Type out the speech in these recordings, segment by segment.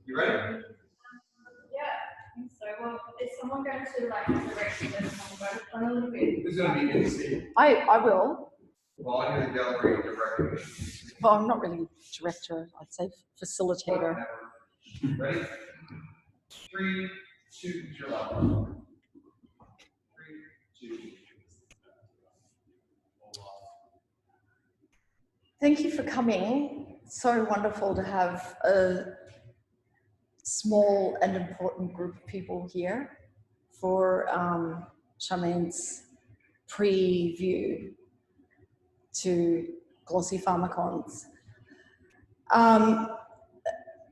You ready? Yeah, I think so. Well, is someone going to like direct this on a little bit? Who's going to be in the scene? I will. Well, I hear the gallery director. Well, I'm not really director, I'd say facilitator. Ready? 3, 2, your left. 3, 2. Thank you for coming. It's so wonderful to have a small and important group of people here for Charmaine's preview to Glossy Pharmakons.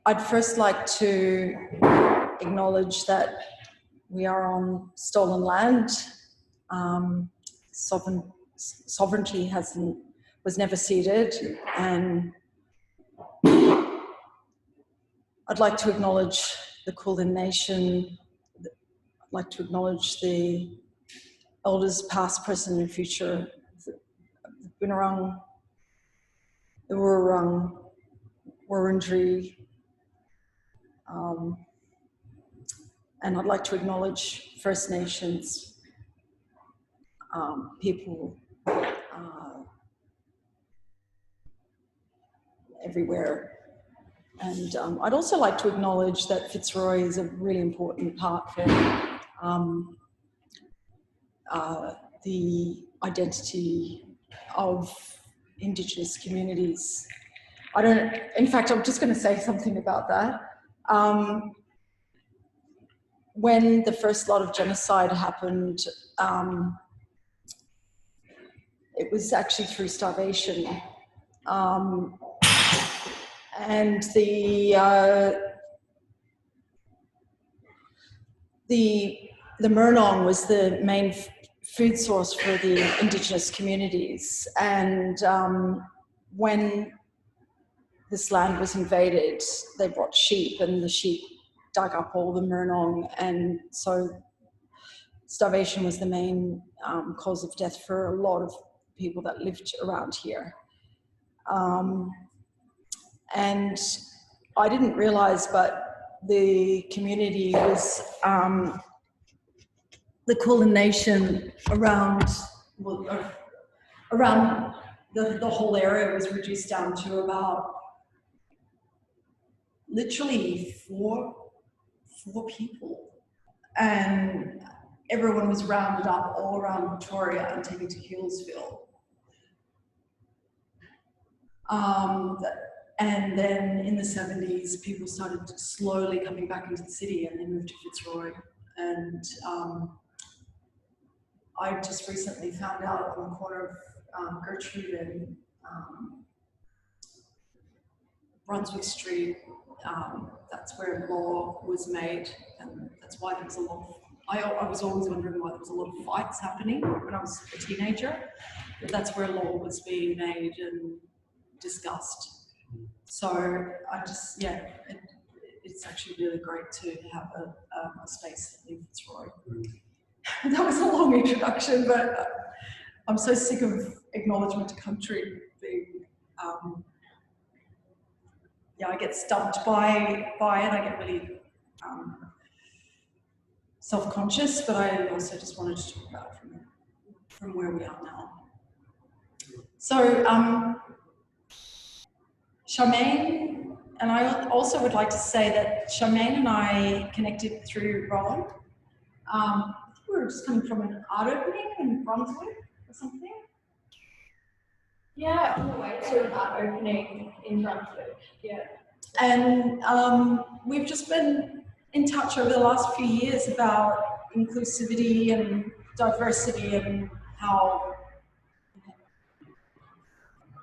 I'd first like to acknowledge that we are on stolen land. Sovereignty was never ceded, and I'd like to acknowledge the Kulin Nation. I'd like to acknowledge the elders past, present and future, the Bunurong, the Wurrung, Wurundjeri, and I'd like to acknowledge First Nations people everywhere. And I'd also like to acknowledge that Fitzroy is a really important part for the identity of Indigenous communities. In fact, I'm just going to say something about that. When the first lot of genocide happened, it was actually through starvation. And the Murnong was the main food source for the Indigenous communities. And when this land was invaded, they brought sheep, and the sheep dug up all the Murnong, and so starvation was the main cause of death for a lot of people that lived around here. And I didn't realize, but the community was, the Kulin Nation around the whole area was reduced down to about literally four people. And everyone was rounded up all around Victoria and taken to Healesville. And then in the 70s, people started slowly coming back into the city, and they moved to Fitzroy. And I just recently found out on the corner of Gertrude and Brunswick Street, that's where law was made, and that's why there was a lot of, I was always wondering why there was a lot of fights happening when I was a teenager, but that's where law was being made and discussed. So I just, yeah, it's actually really great to have a space in Fitzroy. That was a long introduction, but I'm so sick of acknowledgement to country being, yeah, I get stumped by it. I get really self-conscious, but I also just wanted to talk about from where we are now. So, Charmaine, and I also would like to say that Charmaine and I connected through Roland. I think we were just coming from an art opening in Brunswick or something. Yeah, on the way to an art opening in Brunswick, yeah. And we've just been in touch over the last few years about inclusivity and diversity and how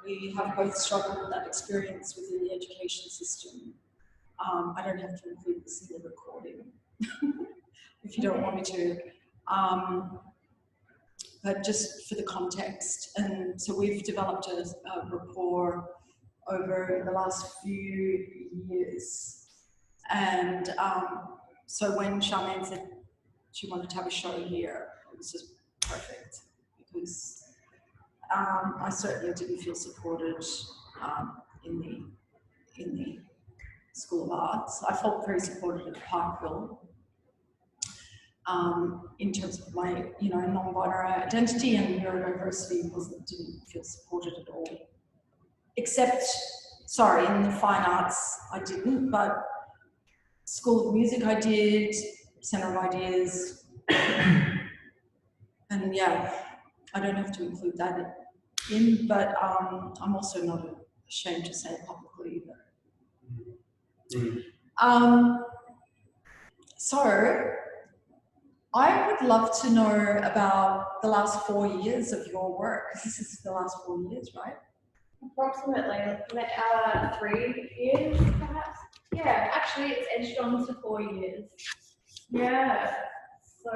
we have both struggled with that experience within the education system. I don't have to include this in the recording if you don't want me to, but just for the context. And so we've developed a rapport over the last few years. And so when Charmaine said she wanted to have a show here, it was just perfect, because I certainly didn't feel supported in the School of Arts. I felt very supported at Parkville in terms of my, non-binary identity, and neurodiversity didn't feel supported at all. Except, in the fine arts I didn't, but School of Music I did, Centre of Ideas, and yeah, I don't have to include that in, but I'm also not ashamed to say it publicly either. So I would love to know about the last 4 years of your work. This is the last 4 years, right? Approximately 3 years, perhaps. Yeah, actually, it's edged on to 4 years. Yeah. So,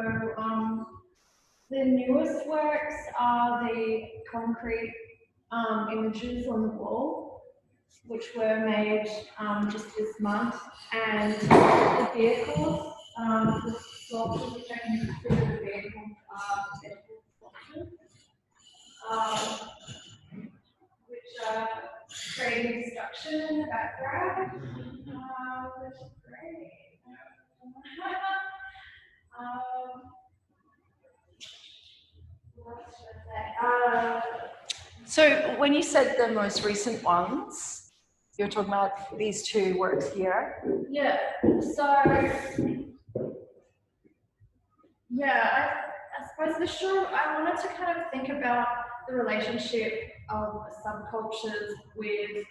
the newest works are the concrete images on the wall, which were made just this month, and the vehicles, the sculptures which I can consider the vehicles are vegetable sculptures, which are creating destruction in the background, which is great. What should I say? So when you said the most recent ones, you're talking about these two works here? Yeah, so, yeah, I suppose the show, I wanted to kind of think about the relationship of subcultures with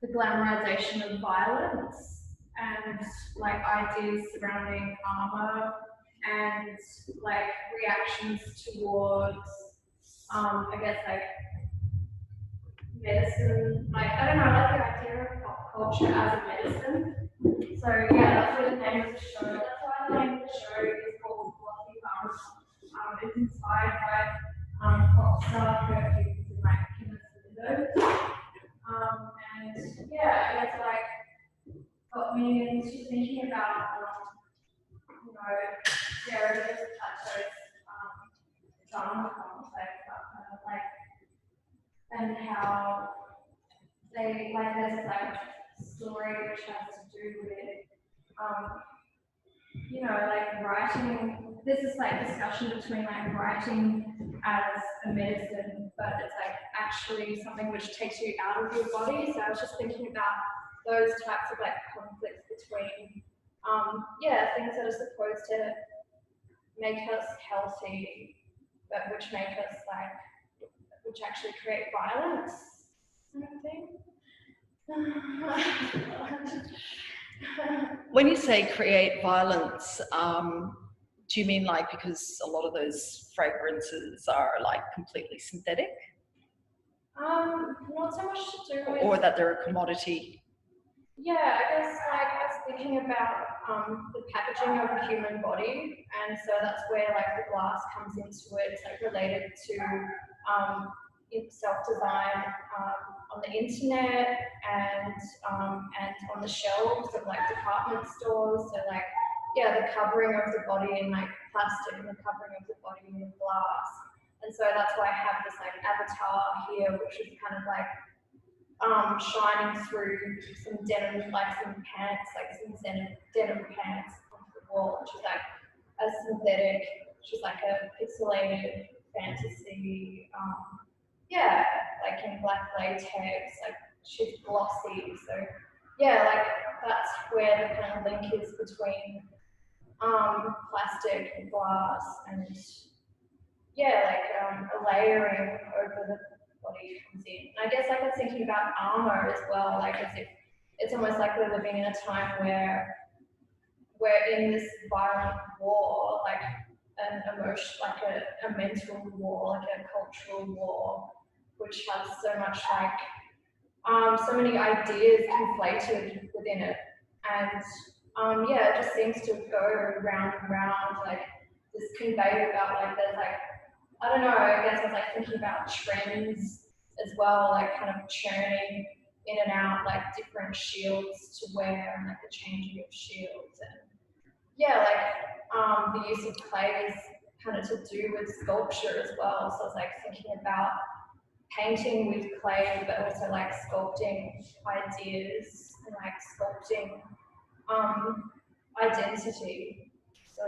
the glamorization of violence and like ideas surrounding armor and like reactions towards, I guess like medicine, like I don't know, like the idea of pop culture as a medicine. So yeah, that's what the name of the show. That's why the name of the show is called Glossy Pharmakon. It's inspired by pop star perfumes and like chemist windows. And yeah, I guess like got me into thinking about stereotypes such as drama films, like and how they like this like story which has to do with like writing. This is like discussion between like writing as a medicine, but it's like actually something which takes you out of your body. So I was just thinking about those types of like conflicts between things that are supposed to make us healthy, but which make us like which actually create violence. When you say create violence, do you mean like because a lot of those fragrances are like completely synthetic? Not so much to do with. Or that they're a commodity? Yeah, I guess like I was thinking about the packaging of a human body, and so that's where like the glass comes into it. It's like related to self-design on the internet and on the shelves of like department stores. So like the covering of the body in like plastic and the covering of the body in glass. And so that's why I have this like avatar here, which is kind of like shining through some denim, like some pants, like some denim pants onto the wall, which is like a synthetic, which is like a pixelated fantasy, like in black latex, like she's glossy. So like that's where the kind of link is between plastic and glass and a layering over the body comes in. And I guess like I was thinking about armor as well, like as if it's almost like we're living in a time where we're in this violent war, like an emotion, like a mental war, like a cultural war, which has so much like so many ideas conflated within it. And it just seems to go round and round, like this convey about like there's like I don't know, I guess I was like thinking about trends as well, like kind of churning in and out like different shields to wear and like the changing of shields and the use of clay is kind of to do with sculpture as well. So I was like thinking about painting with clay, but also like sculpting ideas and like sculpting identity. So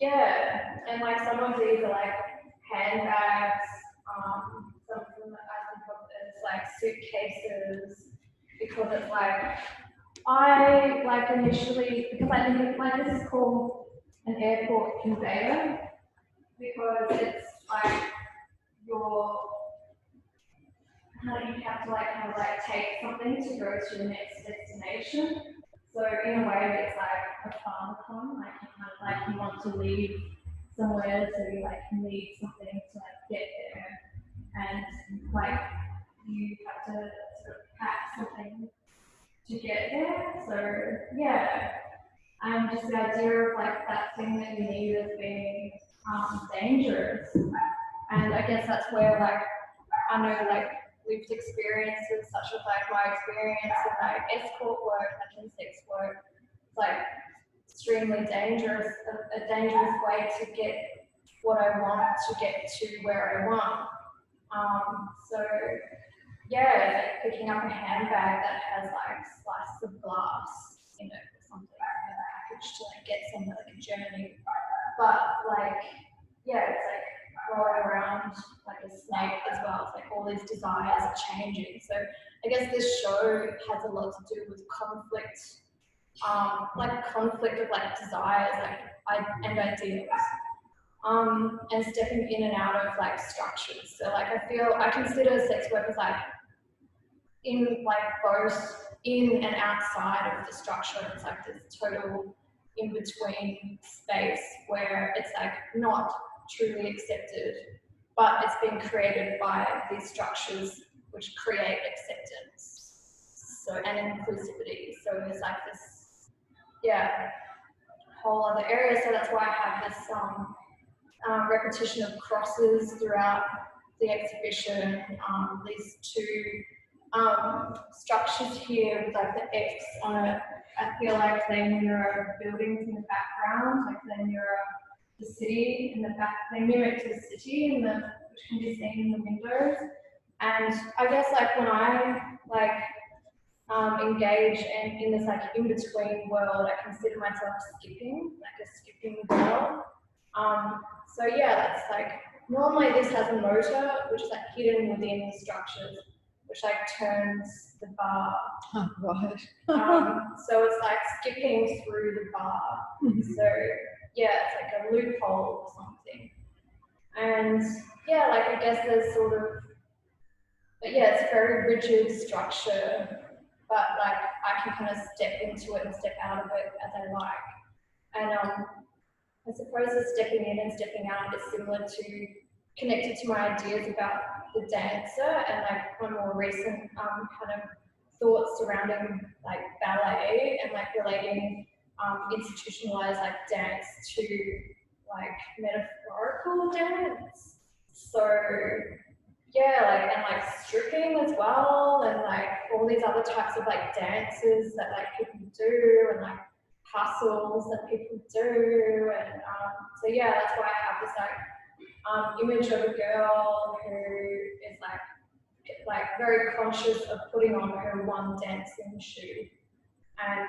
yeah, and like some of these are like handbags, some of them I think of as like suitcases, because it's like I like initially, because I think like this is called an airport conveyor, because it's like your, how you have to like kind of like take something to go to the next destination. So in a way it's like a Pharmakon, like you kind of like you want to leave somewhere, so you like need something to like get there, and like you have to sort of pack something to get there. So yeah, just the idea of like that thing that you need as being dangerous. And I guess that's where like I know like lived experiences such as like my experience in like escort work, like in sex work, it's like extremely dangerous, a dangerous way to get what I want, to get to where I want. So yeah, like picking up a handbag that has like slices of glass in it or something, like a package to like get somewhere, like a journey. But like, yeah, it's like rolling around like a snake as well. It's like all these desires are changing. So I guess this show has a lot to do with conflict, like conflict of like desires, like and ideals. And stepping in and out of like structures. So like I consider sex work as like in like both in and outside of the structure. It's like this total in between space where it's like not truly accepted, but it's been created by these structures which create acceptance. So and inclusivity. So there's like this, yeah, whole other area. So that's why I have this repetition of crosses throughout the exhibition. These two structures here with like the X on it, I feel like they mirror buildings in the background, like they mirror the city in the back, they mimic the city in the, which can be seen in the windows. And I guess like when I like engage in this like in-between world, I consider myself skipping, like a skipping girl. So yeah, that's like, normally this has a motor, which is like hidden within the structures, which like turns the bar. Oh, right. So it's like skipping through the bar. So yeah, it's like a loophole or something. And yeah, like I guess there's sort of, but yeah, it's a very rigid structure, but like I can kind of step into it and step out of it as I like. And I suppose the stepping in and stepping out is similar to, connected to my ideas about the dancer and like my more recent kind of thoughts surrounding like ballet and like relating institutionalized like dance to like metaphorical dance. So yeah, like and like stripping as well, and like all these other types of like dances that like people do, and like hustles that people do, and so yeah, that's why I have this like image of a girl who is like very conscious of putting on her one dancing shoe, and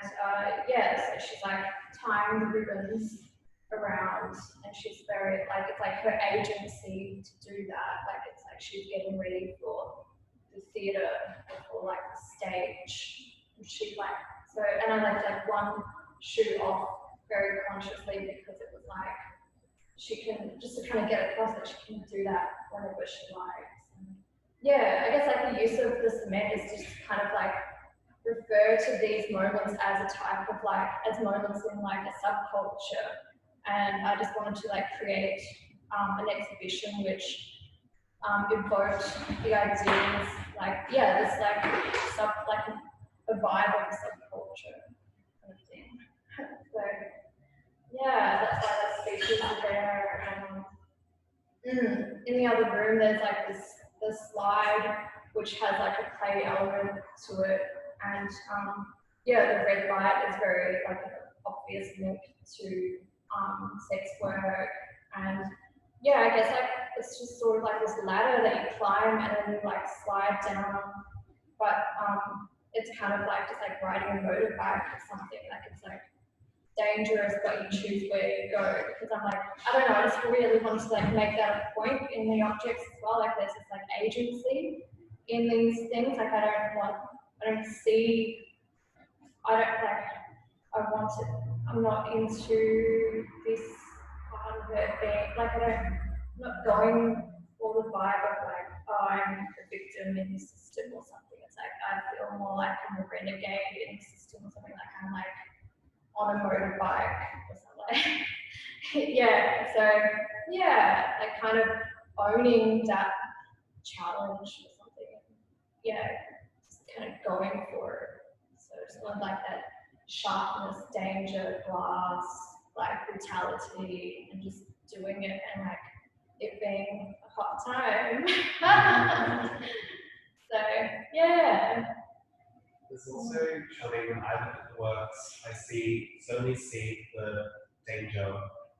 yeah, so she's like tying the ribbons around, and she's very like, it's like her agency to do that, like it's like she's getting ready for the theatre or like the stage, and she's like, so, and I left like one shoe off very consciously because it was like she can, just to kind of get across that she can do that whenever she likes. And yeah, I guess like the use of the cement is just kind of like refer to these moments as a type of like, as moments in like a subculture. And I just wanted to like create an exhibition which evoked the ideas, like, yeah, this like a vibe of subculture kind of thing. So yeah, that's why that species is there. In the other room, there's like this slide which has like a play element to it, and yeah, the red light is very like an obvious link to sex work, and yeah, I guess like it's just sort of like this ladder that you climb and then you like slide down. But it's kind of like just like riding a motorbike or something. Like it's like dangerous, but you choose where you go. Because I'm like, I don't know, I just really want to like make that a point in the objects as well. Like there's this like agency in these things. Like I don't see, I don't like, I want it, I'm not into this part of it being, like I'm not going for the vibe of like, oh, I'm a victim in the system or something. It's like, I feel more like I'm a renegade in the system or something, like I'm like on a motorbike or something. Yeah, so yeah, like kind of owning that challenge or something. Yeah, just kind of going for it. So it's not like that sharpness, danger, glass, like brutality, and just doing it and like it being a hot time. So yeah. There's also showing when I look at the works, I certainly see the danger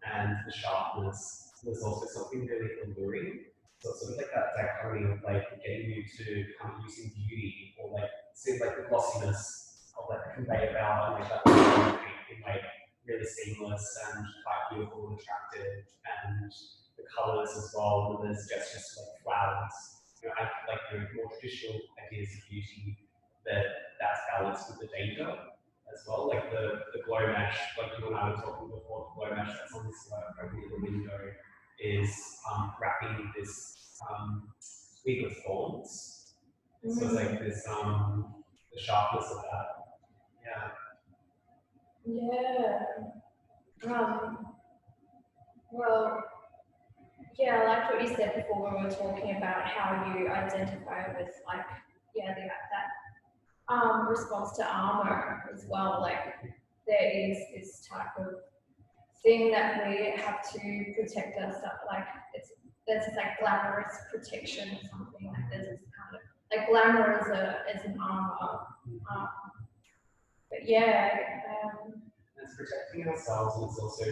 and the sharpness. There's also something really alluring. So it's sort of like that dichotomy of like getting you to kind of using beauty or like see like the glossiness of like the conveyor belt and like that being like really seamless and quite beautiful and attractive, and the colours as well. And there's just like flowers. You know, I like the more traditional ideas of beauty that's balanced with the danger as well. Like the glow mesh, like you and I were talking before, the glow mesh that's on this over near the window is wrapping this wig of thorns. So it's like this the sharpness of that. Yeah. Yeah. Well, yeah, I liked what you said before when we were talking about how you identify with like, yeah, that response to armor as well. Like there is this type of thing that we have to protect ourselves. Like there's this like glamorous protection or something. Like there's this kind of like glamour as an armor. Um, but yeah, It's protecting ourselves and it's also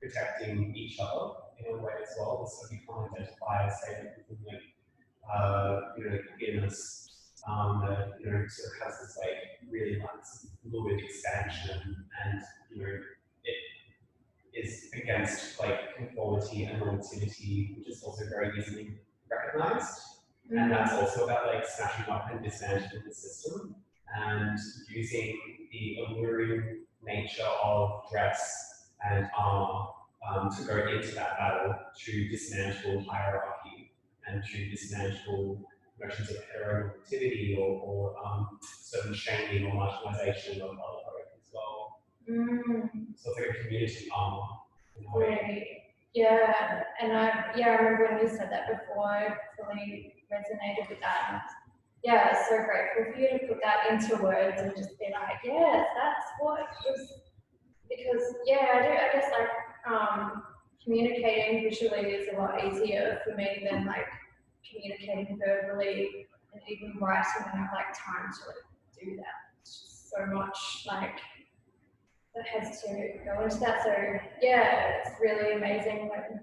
protecting each other in a way as well. So we can't identify as say something like you know, Guinness that you know sort of has this like really like fluid expansion, and you know it is against like conformity and normativity, which is also very easily recognized. And that's also about like smashing up and dismantling the system and using the alluring nature of dress and armor to go into that battle to dismantle hierarchy and to dismantle notions of heteronormativity or certain shaming or marginalization of other folk as well. So it's like a community armor. Right. Yeah, and I remember when you said that before, I fully resonated with that. And yeah, it's so grateful for you to put that into words and just be like, yes, that's what it was. Because yeah, I guess like communicating visually is a lot easier for me than like communicating verbally, and even writing when I have like time to like do that. It's just so much like that has to go into that. So yeah, it's really amazing when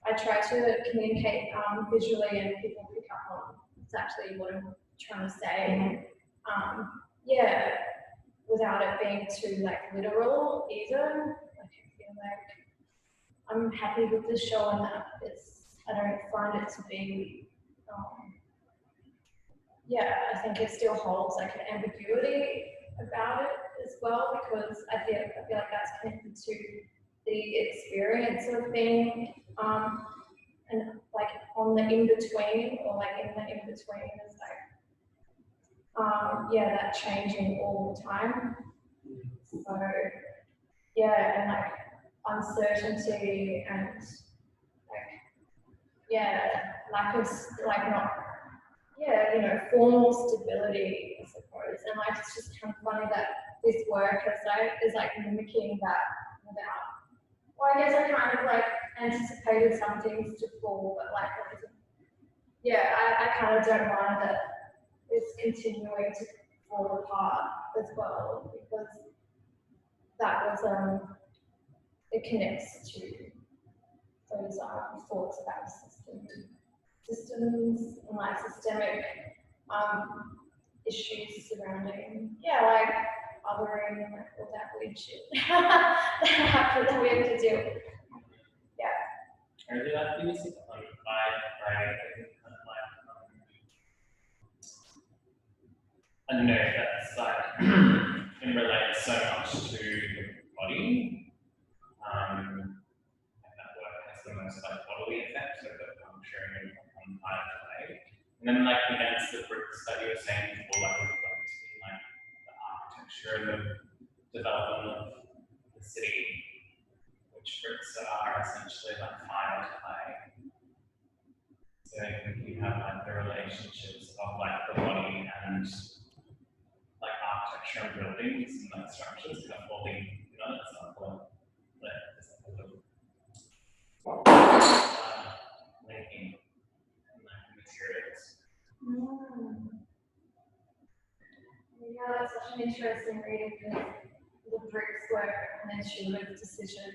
I try to communicate visually and people pick up on exactly what I'm trying to say. Yeah, without it being too like literal either. Like I feel like I'm happy with the show and that I don't find it to be yeah, I think it still holds like an ambiguity about it as well, because I feel like that's connected to the experience of being and like on the in between, or like in the in between is like yeah, that changing all the time. So yeah, and like uncertainty and like yeah, lack of like not yeah, you know, formal stability, I suppose. And like it's just kind of funny that this work is like mimicking that without. Well, I guess I kind of like anticipated some things to fall, but like yeah, I kind of don't mind that it's continuing to fall apart as well, because that was it connects to those thoughts about systems and like systemic issues surrounding, like othering and like all that weird shit that we have to deal with. Or did that be something like I think kind of like a note that's like it relates so much to the body. And that work has the most like bodily effect, so that I'm sharing it on play. And then like against the brick study of saying people that reflect in like the architecture and the development of the city, which bricks are essentially like fire to clay. So I think you have like the relationships of like the body and like architecture and buildings and like structures kind of holding, it's not linking and like materials. Yeah, that's such an interesting reading, the bricks work and then Schiller's decision.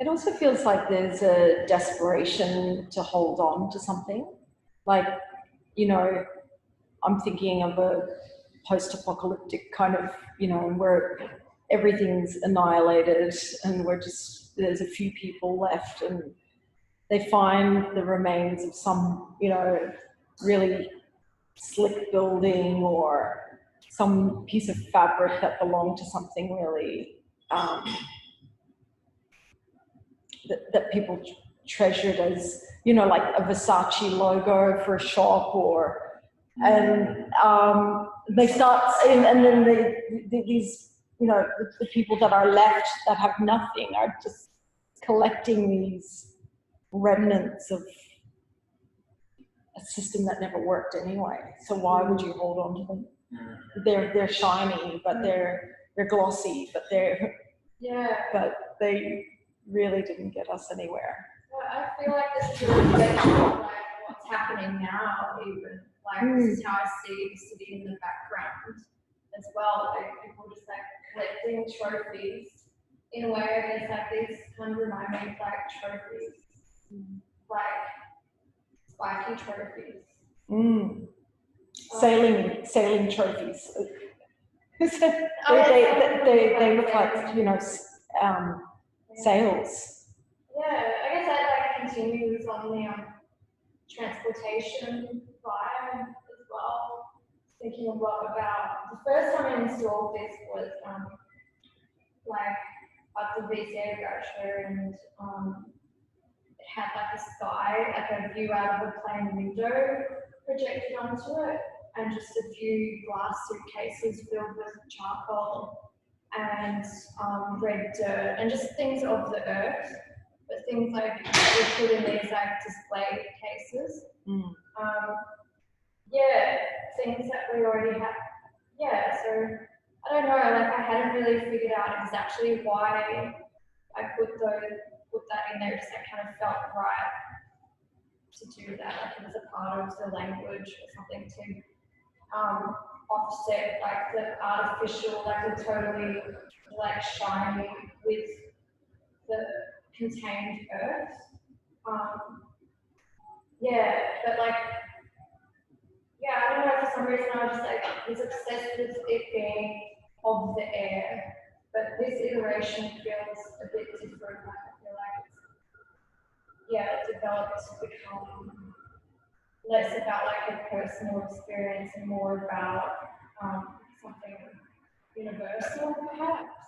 It also feels like there's a desperation to hold on to something. Like, I'm thinking of a post-apocalyptic kind of, where everything's annihilated and there's a few people left and they find the remains of some, really slick building or some piece of fabric that belonged to something really that people treasured as, like a Versace logo for a shop and they start, and then these, the people that are left that have nothing are just collecting these remnants of a system that never worked anyway. So why would you hold on to them? They're shiny, but they're glossy, but but they really didn't get us anywhere. I feel like this is a reflection of like what's happening now, even like this is how I see the city in the background as well. Like people just like collecting trophies in a way. It's like these kind of remind me of like trophies, like spiky trophies. Sailing trophies. they look like sails. Yeah, I guess that like continues on the transportation vibe as well. Thinking a lot about the first time I installed this was like at the VCA garage fair, and it had like a sky, like a view out of a plane window projected onto it, and just a few glass suitcases filled with charcoal and red dirt and just things of the earth, but things like we put in these like display cases. Things that we already have. So I don't know, like I hadn't really figured out exactly why I put that in there. Just like kind of felt right to do that, like it was a part of the language or something to offset like the artificial, like the totally like shiny with the contained earth. But like I don't know, for some reason I was just like was obsessed with it being of the air, but this iteration feels a bit different. Like I feel like it's developed to become less about like a personal experience and more about something universal, perhaps.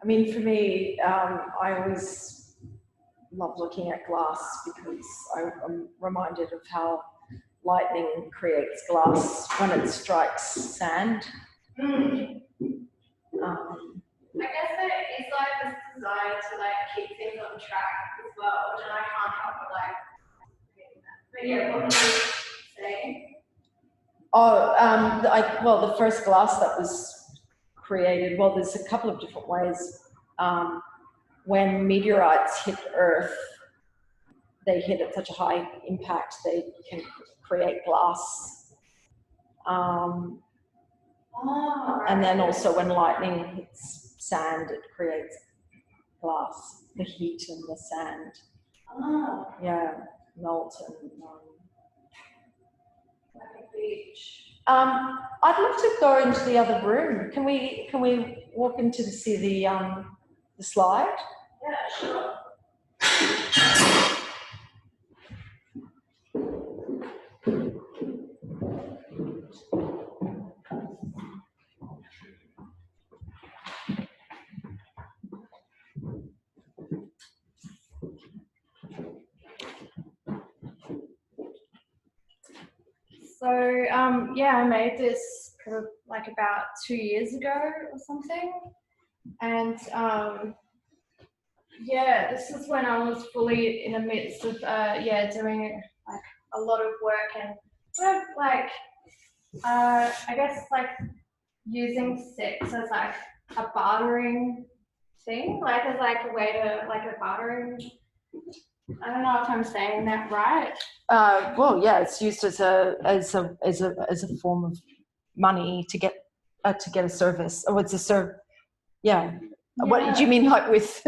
I mean, for me, I always love looking at glass because I'm reminded of how lightning creates glass when it strikes sand. I guess there is like this desire to like keep things on track as well, and I can't help but like but what were you saying? The first glass that was created, there's a couple of different ways. When meteorites hit Earth, they hit at such a high impact they can create glass And then also when lightning hits sand, it creates glass, the heat and the sand. Yeah, melt and. Like a beach. I'd love to go into the other room. Can we walk into to see the slide? Yeah, sure. So yeah, I made this like about 2 years ago or something, and yeah, this is when I was fully in the midst of doing like a lot of work and sort of like I guess like using sex as like a bartering thing, like as like a way to like a bartering. I don't know if I'm saying that right. Well, yeah, it's used as a form of money to get a service. Oh, it's a yeah. What do you mean, like with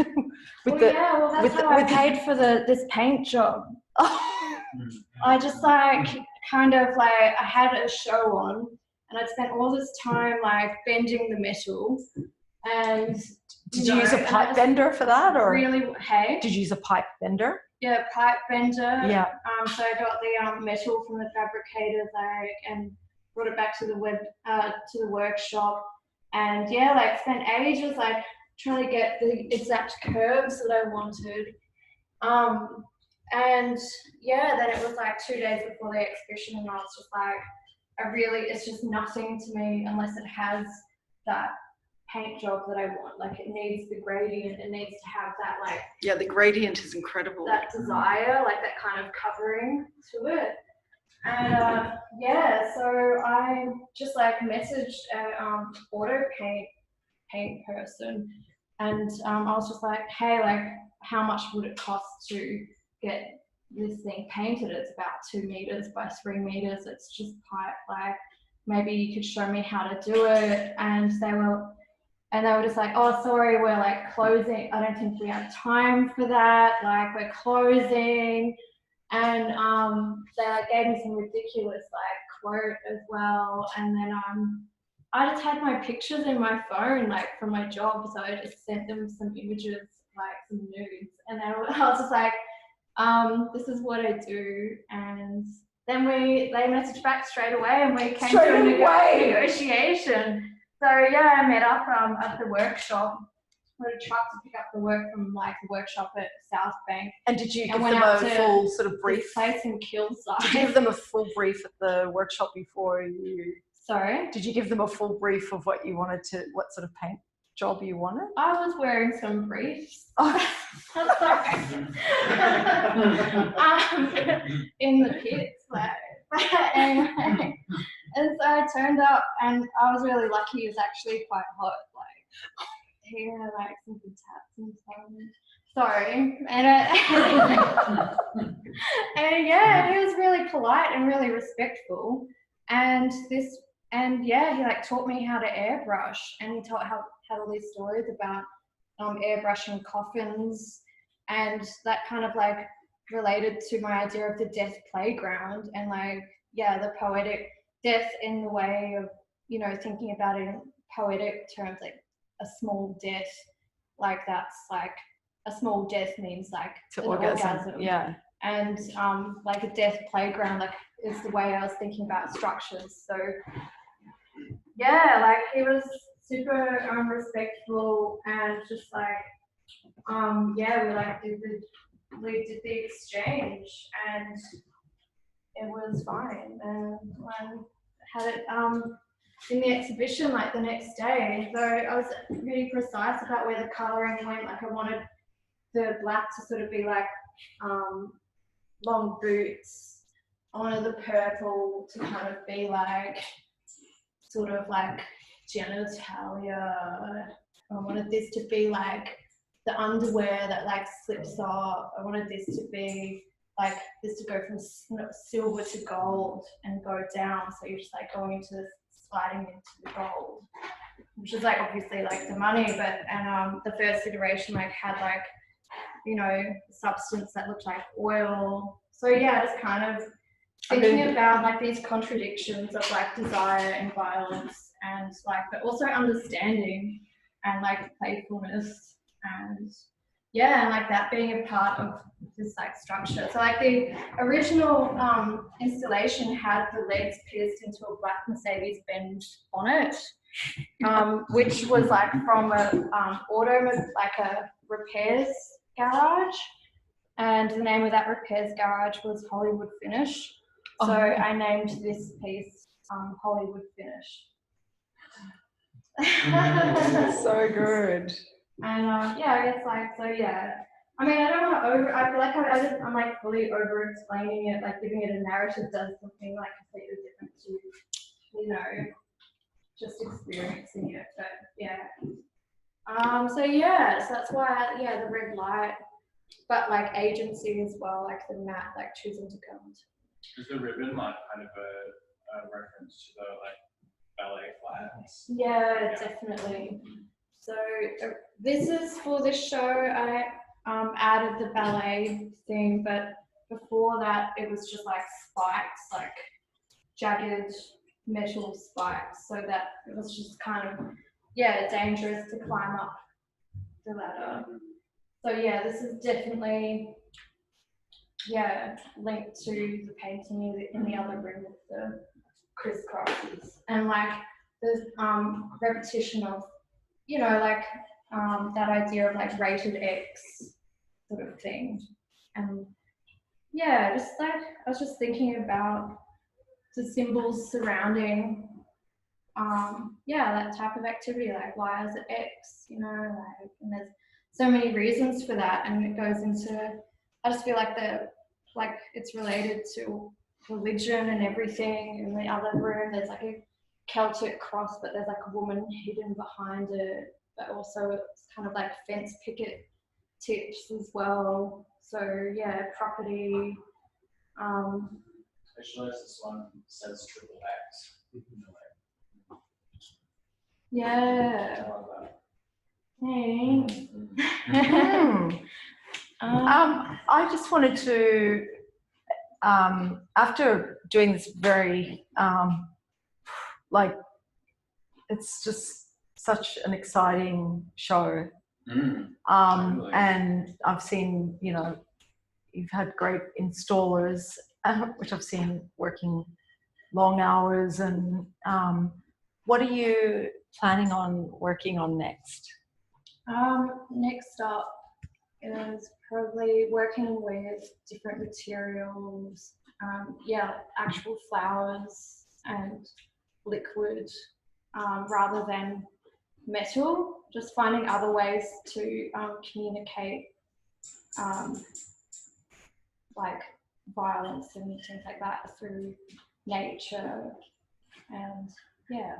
Well, the? yeah, well, that's how I paid for this paint job. I just like kind of like I had a show on, and I'd spent all this time like bending the metal, and did you use a pipe bender for that, or really? Hey, did you use a pipe bender? Yeah, pipe bender. Yeah. So I got the metal from the fabricator, like, and brought it back to the workshop, and yeah, like spent ages like trying to get the exact curves that I wanted. And yeah, then it was like 2 days before the exhibition, and I was just like, it's just nothing to me unless it has that paint job that I want. Like it needs the gradient, it needs to have that like. Yeah, the gradient is incredible. That desire, like that kind of covering to it. And yeah, so I just like messaged a auto paint person, and I was just like, hey, like how much would it cost to get this thing painted? It's about 2 meters by 3 meters. It's just pipe. Like maybe you could show me how to do it. And they were just like, oh, sorry, we're like closing. I don't think we have time for that. Like we're closing. And they like gave me some ridiculous like quote as well. And then I just had my pictures in my phone, like from my job. So I just sent them some images, like some nudes. And then I was just like, this is what I do. And then they messaged back straight away, and we came to a negotiation. So yeah, I met up at the workshop. I had a truck to pick up the work from like the workshop at South Bank. And did you give them a full sort of brief? This place in Kilsyth. Did you give them a full brief at the workshop before you? Sorry? Did you give them a full brief of what you wanted to, what sort of paint job you wanted? I was wearing some briefs. In the pits, like anyway. And so I turned up, and I was really lucky. It was actually quite hot, like here, like some good taps and stuff. Sorry, and yeah, he was really polite and really respectful. And yeah, he like taught me how to airbrush, and he had all these stories about airbrushing coffins, and that kind of like related to my idea of the death playground, and like yeah, the poetic death in the way of, you know, thinking about it in poetic terms, like a small death, like that's like a small death means like an orgasm. Yeah. And like a death playground, like is the way I was thinking about structures. So yeah, like he was super respectful, and just like yeah, we did the exchange, and it was fine. And I had it in the exhibition like the next day. So I was really precise about where the colouring went. Like I wanted the black to sort of be like long boots. I wanted the purple to kind of be like sort of like genitalia. I wanted this to be like the underwear that like slips off. I wanted this to be like this to go from silver to gold and go down. So you're just like going into sliding into the gold, which is like obviously like the money, but the first iteration like had like, you know, substance that looked like oil. So yeah, just kind of thinking about like these contradictions of like desire and violence and like, but also understanding and like playfulness and yeah, and like that being a part of this like structure. So like the original installation had the legs pierced into a black Mercedes-Benz bonnet, which was like from a like a repairs garage, and the name of that repairs garage was Hollywood Finish. So I named this piece Hollywood Finish. So good. And yeah, I guess like, so yeah. I mean, I don't want to I feel like I'm like fully over explaining it, like giving it a narrative does something like completely different to, you know, just experiencing it. But yeah. So yeah, so that's why, yeah, the red light, but like agency as well, like the mat, like choosing to go into. Is the ribbon like kind of a reference to the like ballet flats? Yeah, definitely. So this is for this show. I added the ballet thing, but before that it was just like spikes, like jagged metal spikes, so that it was just kind of, yeah, dangerous to climb up the ladder. So yeah, this is definitely, yeah, linked to the painting in the other room with the crisscrosses and like the repetition of, you know, like that idea of like rated X sort of thing. And yeah, just like I was just thinking about the symbols surrounding yeah, that type of activity, like why is it X, you know, like, and there's so many reasons for that, and it goes into, I just feel like like it's related to religion and everything. In the other room there's like a Celtic cross, but there's like a woman hidden behind it, but also it's kind of like fence picket tips as well. So yeah, property. Especially as this one says triple X. Yeah. Thanks. I just wanted to, after doing this very, like, it's just such an exciting show. Totally. And I've seen, you know, you've had great installers, which I've seen working long hours. And what are you planning on working on next? Next up is probably working with different materials, yeah, actual flowers and liquid, rather than metal, just finding other ways to communicate like violence and things like that through nature. And yeah,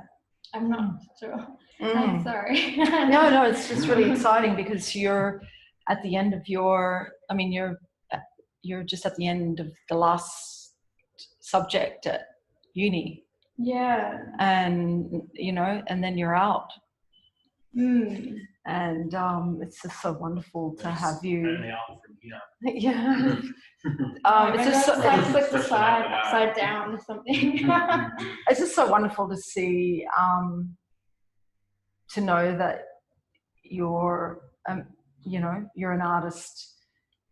I'm not sure. I'm sorry. No, it's just really exciting because you're at the end of your, I mean, you're just at the end of the last subject at uni. Yeah. And, you know, and then you're out. Mm. And it's just so wonderful to have you. Only out from here. Yeah. It's just like flip the side upside down or something. It's just so wonderful to see, to know that you're, you know, you're an artist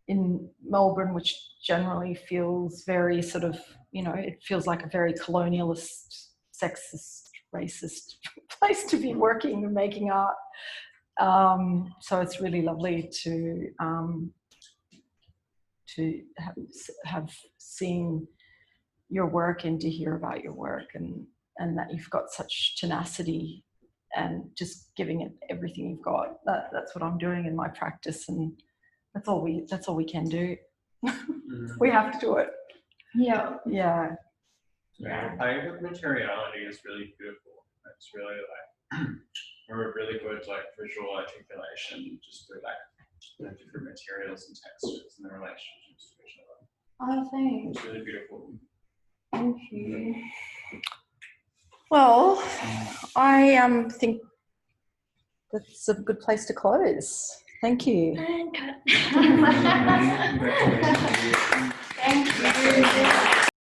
in Melbourne, which generally feels very sort of, you know, it feels like a very colonialist, sexist, racist place to be working and making art. So it's really lovely to have seen your work and to hear about your work, and that you've got such tenacity and just giving it everything you've got. That's what I'm doing in my practice, and that's all we can do. We have to do it. Yeah. Yeah. Yeah, playing with materiality is really beautiful. It's really like a really good like visual articulation just through like, you know, different materials and textures and their relationships to each other. Oh, thanks. It's really beautiful. Thank you. Well, I think that's a good place to close. Thank you. And cut. Congratulations.